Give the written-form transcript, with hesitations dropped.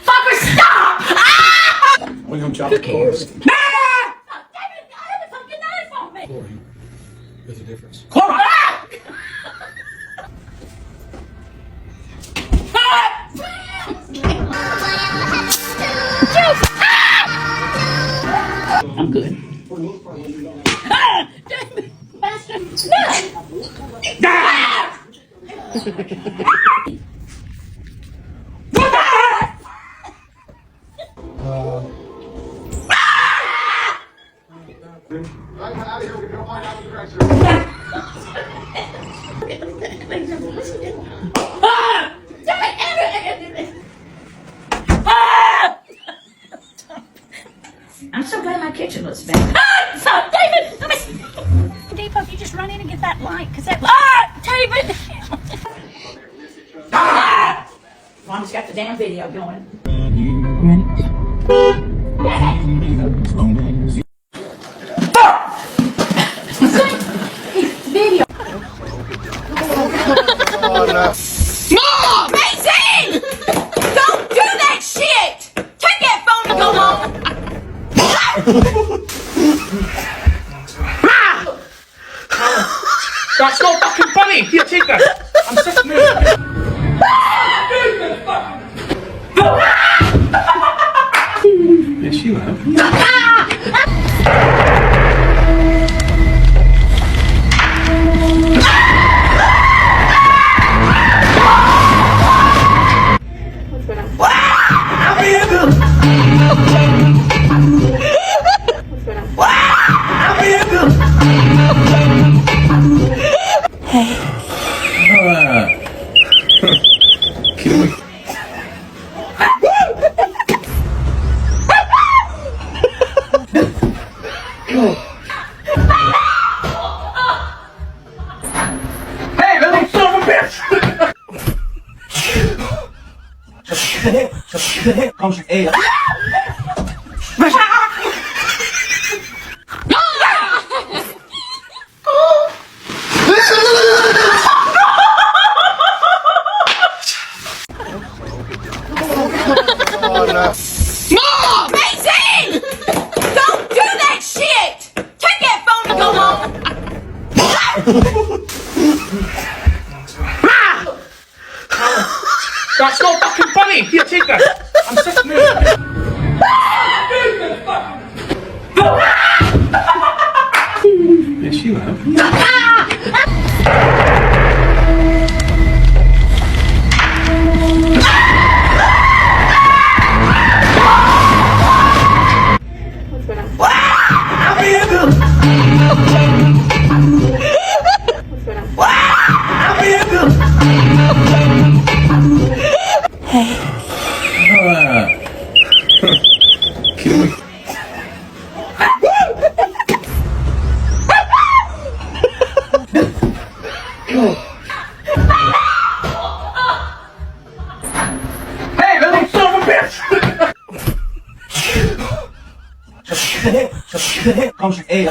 Fucker, stop! William Chopper cares. David, I have a fucking knife on me! Chlorine. There's a difference. I'm good. David, bastard, no! I'm so glad my kitchen looks better. So, David, Depot, you just run in and get that light, cause that David! Mom's got the damn video going. Video. Mom! Mason! Don't do that shit! Take that phone and go home! That's so fucking funny! Here, take that! I'm sick of it! Yes, you have. Hey, little son of a bitch! Kommst du, ey. Mom! Mason! Don't do that shit! Take that phone and go home! That's so fucking funny! Here, take that! I'm sick of it! Yes, you have. Hey, little son of a bitch! Kommst du, ey.